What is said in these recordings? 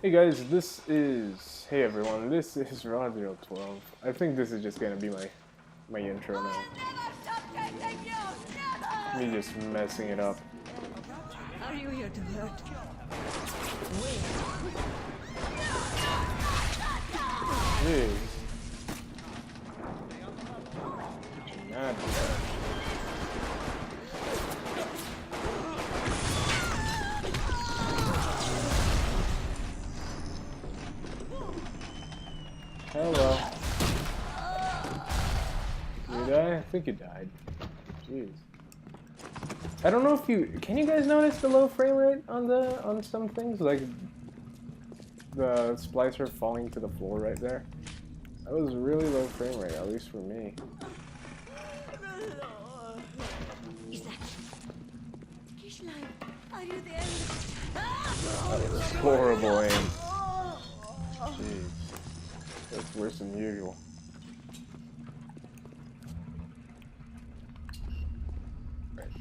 Hey guys, hey everyone, this is Rod012. I think this is just gonna be my intro now. Me just messing it up. Are you here to hurt? Jeez. Mad. Hello. Did you die? I think you died. Jeez. I don't know if can you guys notice the low frame rate on some things, like the splicer falling to the floor right there? That was really low frame rate, at least for me. Are you there? That was horrible aim. Jeez. That's worse than usual. Right.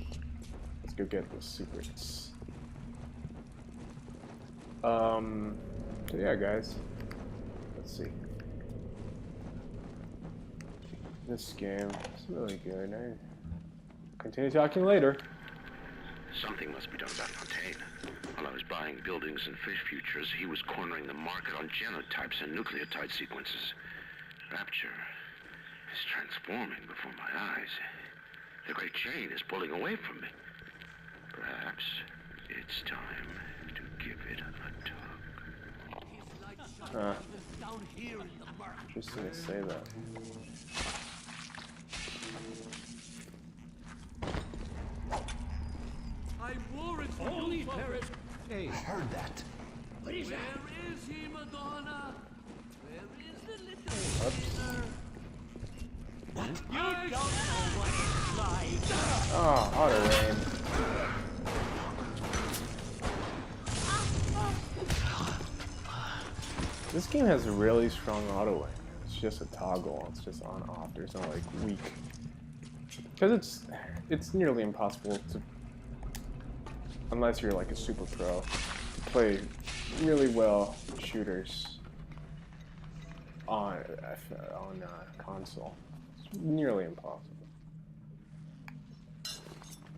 Let's go get the secrets. So yeah, guys. Let's see. This game is really good. I'll continue talking later. Something must be done about Fontaine. While I was buying buildings and fish futures, he was cornering the market on genotypes and nucleotide sequences. Rapture is transforming before my eyes. The great chain is pulling away from me. Perhaps it's time to give it a tug. Interesting to say that. I wore it for Holy Paris. Hey, I heard that. Where is he, Madonna? Where is the little sinner? What? You don't know what it's like. Oh, auto aim. This game has a really strong auto aim. It's just a toggle. It's just on off. There's no like weak. Because it's nearly impossible to, unless you're like a super pro, to play really well shooters on console. It's nearly impossible.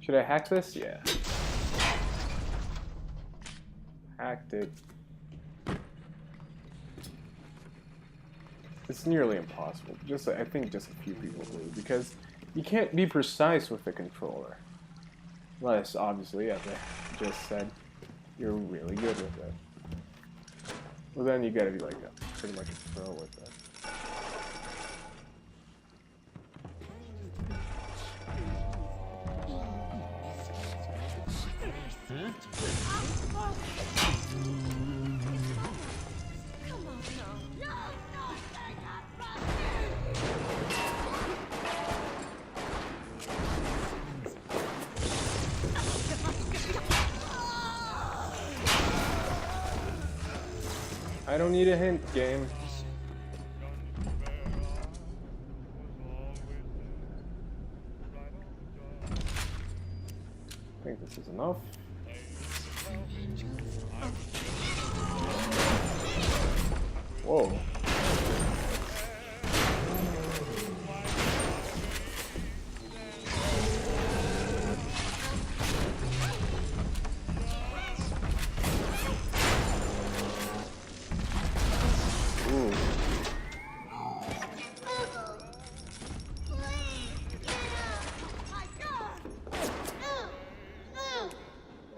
Should I hack this? Yeah. Hacked it. It's nearly impossible. I think just a few people do, because you can't be precise with the controller. Unless, obviously, as I just said, you're really good with it. Well, then you gotta be like pretty much a pro with it. I don't need a hint, game. I think this is enough. Whoa.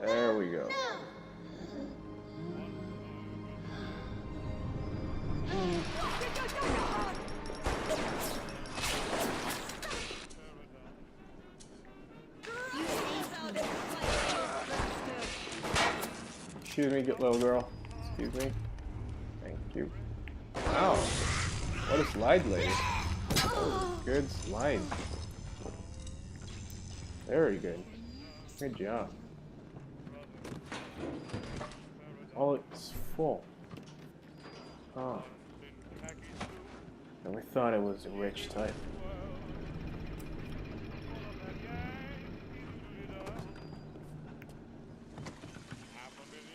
There we go. Excuse me, little girl. Excuse me. Thank you. Wow. What a slide lady. Good slide. Very good. Good job. Oh, it's full. Oh. And we thought it was a rich type.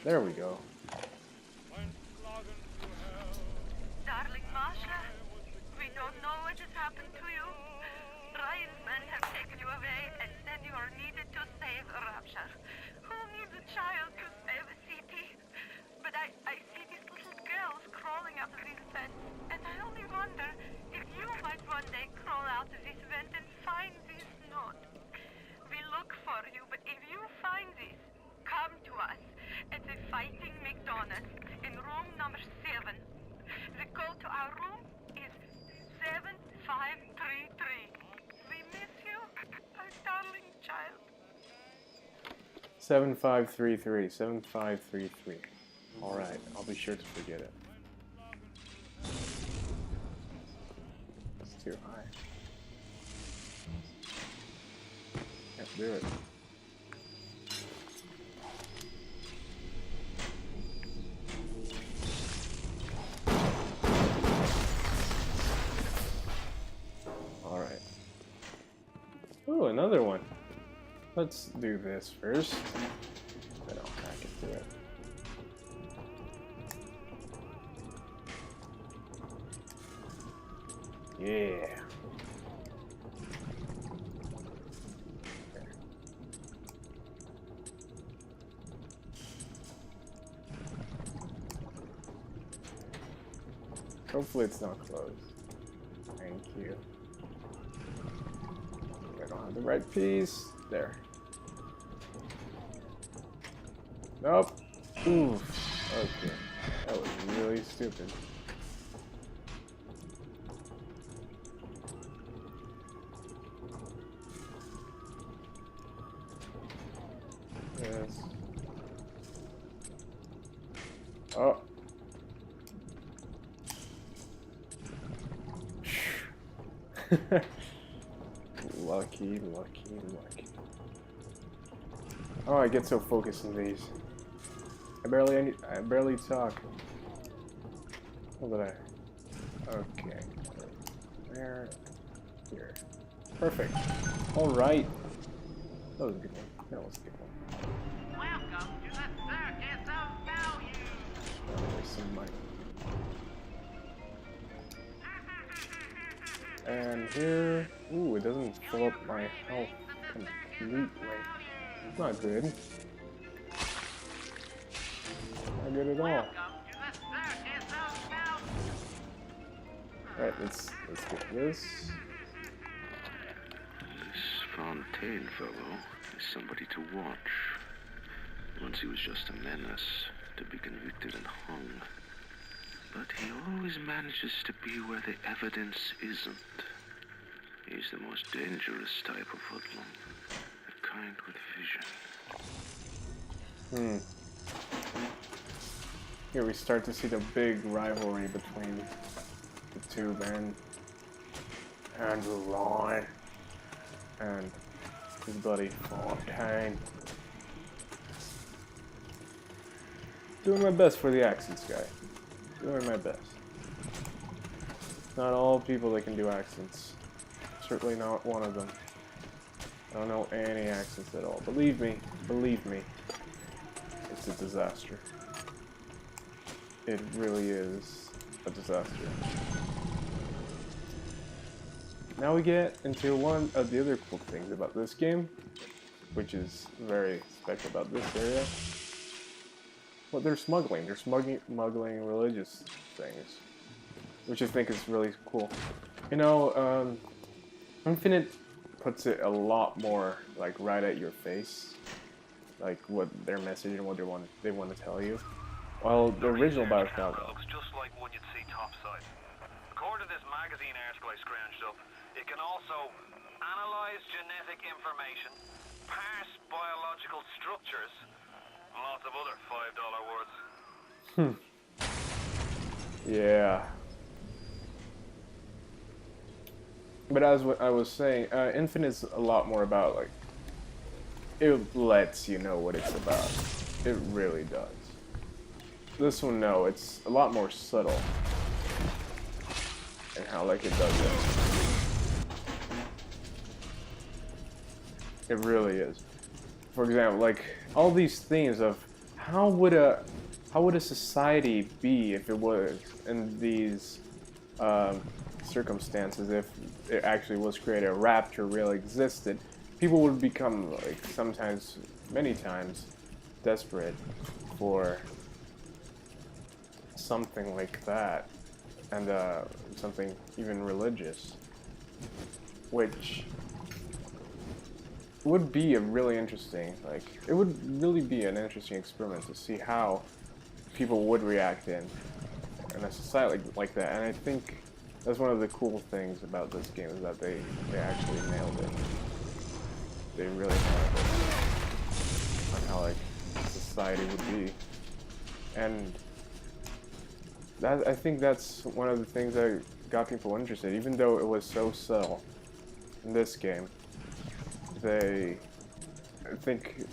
There we go. Rapture, we don't know what has happened to you. Ryan's men have taken you away and said you are needed to save Rapture. Who needs a child to save a city? But I see these little girls crawling out of this vent, and I only wonder if you might one day crawl out of this vent and find this note. We look for you, but if you find this, come to us at the Fighting McDonald's in room number 7. The code to our room is 7533. We miss you, our darling child. 7533. 7533. Alright, I'll be sure to forget it. It's too high. Can't do it. Alright. Ooh, another one. Let's do this first. Then I'll hack into it. Yeah. Hopefully it's not closed. Thank you. I don't have the right piece. There. Nope. Oof. Okay. That was really stupid. Yes. Oh. Lucky, lucky, lucky. Oh, I get so focused in these. I barely talk. What did I? Okay. There. Here. Perfect. All right. That was a good one. That was a good one. Welcome to the Circus of Value. There's some money. And here, ooh, it doesn't fill up my health completely. Not good. Not good at all. Alright, let's get this. This Fontaine fellow is somebody to watch. Once he was just a menace, to be convicted and hung. But he always manages to be where the evidence isn't. He's the most dangerous type of hoodlum. The kind with vision. Here we start to see the big rivalry between the two men. Andrew Ryan and his buddy Fontaine. Doing my best for the accents, guy. Doing my best. Not all people that can do accents. Certainly not one of them. I don't know any accents at all. Believe me, it's a disaster. It really is a disaster. Now we get into one of the other cool things about this game, which is very special about this area. Well, they're smuggling. They're smuggling religious things, which I think is really cool. You know, Infinite puts it a lot more like right at your face, like what their message and what they want to tell you. While the original Bioshock looks just like one you'd see topside. According to this magazine article I scrounged up, it can also analyze genetic information, parse biological structures, and lots of other $5 words. Yeah. But as what I was saying, Infinite's a lot more about, like, it lets you know what it's about. It really does. This one, no, it's a lot more subtle in how, like, it does it. It really is. For example, like, all these themes of how would a society be if it was in these circumstances, if it actually was created, a rapture really existed, people would become, like, sometimes, many times, desperate for something like that, and something even religious, which would be a really interesting, like, it would really be an interesting experiment to see how people would react in a society like that. And I think that's one of the cool things about this game, is that they actually nailed it. They really nailed it on how, like, society would be. And that, I think that's one of the things that got people interested, even though it was so subtle in this game. I think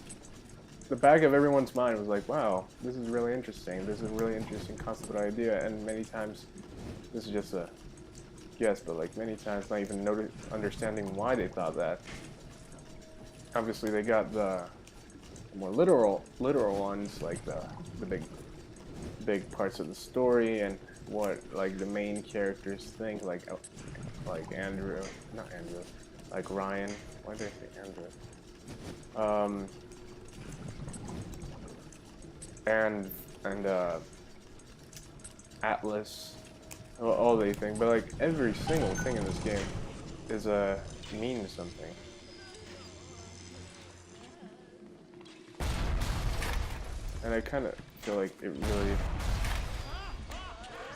the back of everyone's mind was like, wow, this is really interesting. This is a really interesting concept or idea. And many times, this is just a guess, but like many times not even understanding why they thought that. Obviously, they got the more literal ones, like the big parts of the story and what, like, the main characters think, like Andrew, not Andrew, like Ryan. Why did I say Andrew? And Atlas, all they think, but like every single thing in this game is means something. And I kind of feel like it really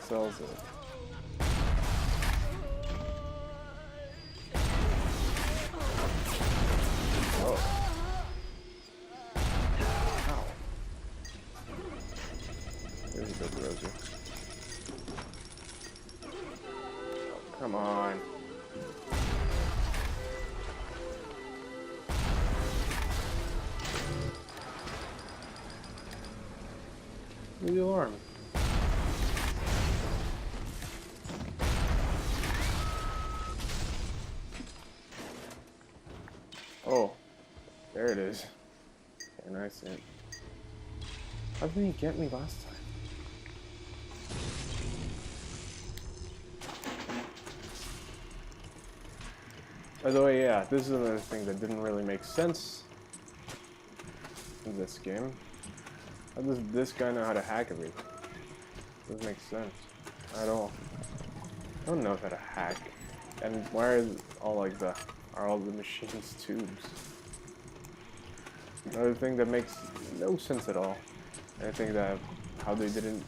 sells it. Oh. Ow. There's a big Rosie. Oh, come on. The alarm. Oh, there it is. Okay, nice. How did he get me last time? By the way, yeah, this is another thing that didn't really make sense in this game. How does this guy know how to hack everything? Doesn't make sense at all. I don't know how to hack. And why are all the machines tubes? Another thing that makes no sense at all. And I think that how they did it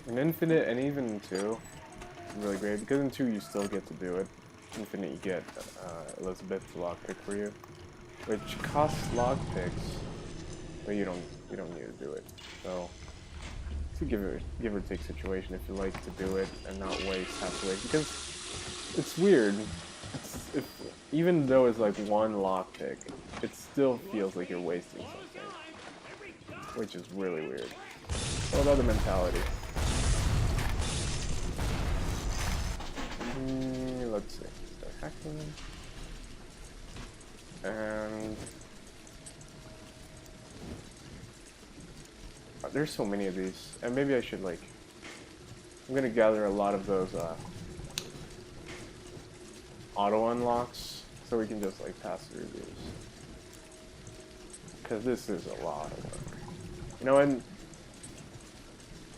in Infinite and even in 2 is really great, because in 2 you still get to do it. Infinite you get Elizabeth to lockpick for you, which costs lockpicks, but you don't need to do it. So it's a give or take situation if you like to do it and not waste half the way, because it's weird. Even though it's like one lockpick, it still feels like you're wasting something, which is really weird. What about the mentality? Let's see. Start hacking. And there's so many of these, and maybe I should, like, I'm gonna gather a lot of those auto unlocks so we can just like pass through these, because this is a lot of work, you know, and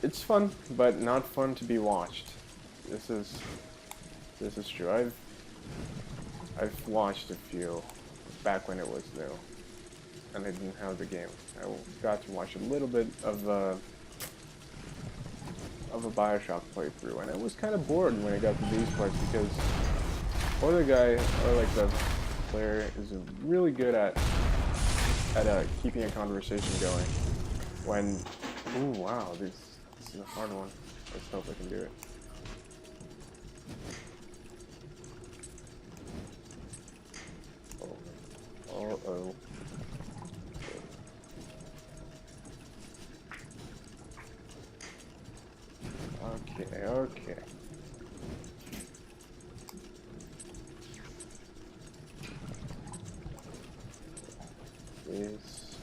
it's fun, but not fun to be watched. This is true. I've watched a few back when it was new and I didn't have the game. I got to watch a little bit of a Bioshock playthrough, and I was kind of bored when I got to these parts, because or the guy, or like the player, is really good at keeping a conversation going. When, ooh, wow, this is a hard one. Let's hope I can do it. Uh-oh. Okay. This.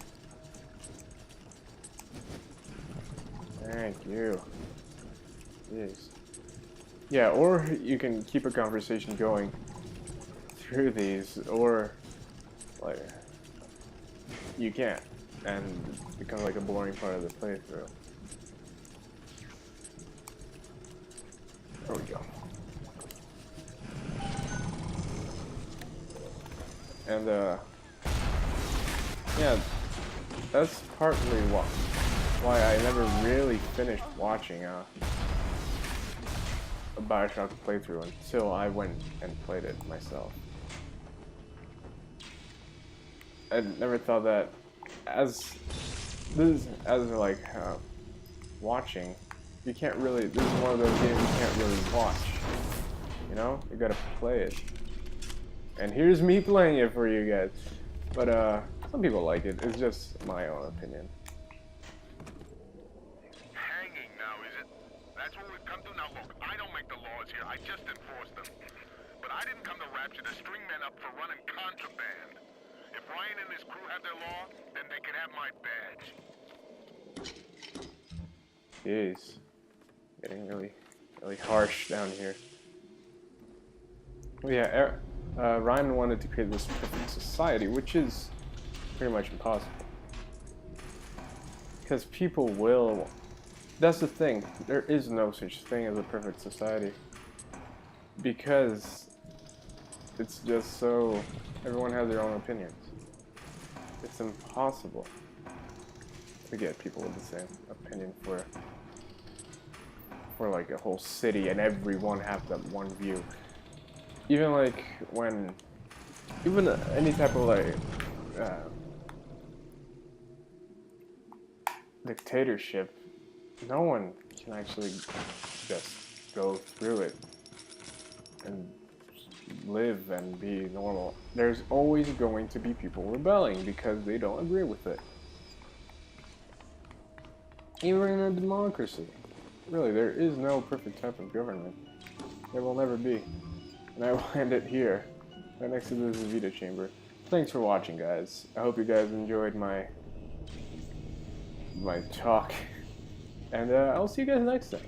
Thank you. Yes. Yeah, or you can keep a conversation going through these, or like you can't, and it becomes like a boring part of the playthrough. There we go. And yeah, that's partly why I never really finished watching a Bioshock playthrough until I went and played it myself. I never thought that as like watching, you can't really. This is one of those games you can't really watch. You know, you gotta play it. And here's me playing it for you guys. But some people like it. It's just my own opinion. Hanging now, is it? That's what we've come to? Now look, I don't make the laws here, I just enforce them. But I didn't come to Rapture to string men up for running contraband. If Ryan and his crew have their law, then they can have my badge. Jeez. Getting really harsh down here. Well, yeah, Ryan wanted to create this perfect society, which is pretty much impossible. Because people will... That's the thing. There is no such thing as a perfect society. Because it's just so... Everyone has their own opinions. It's impossible to get people with the same opinion for like a whole city and everyone have that one view. Even like when... Even any type of like... dictatorship, no one can actually just go through it and live and be normal. There's always going to be people rebelling because they don't agree with it. Even in a democracy. Really, there is no perfect type of government. There will never be. And I will end it here, right next to this Vita chamber. Thanks for watching, guys. I hope you guys enjoyed my talk. And I'll see you guys next time.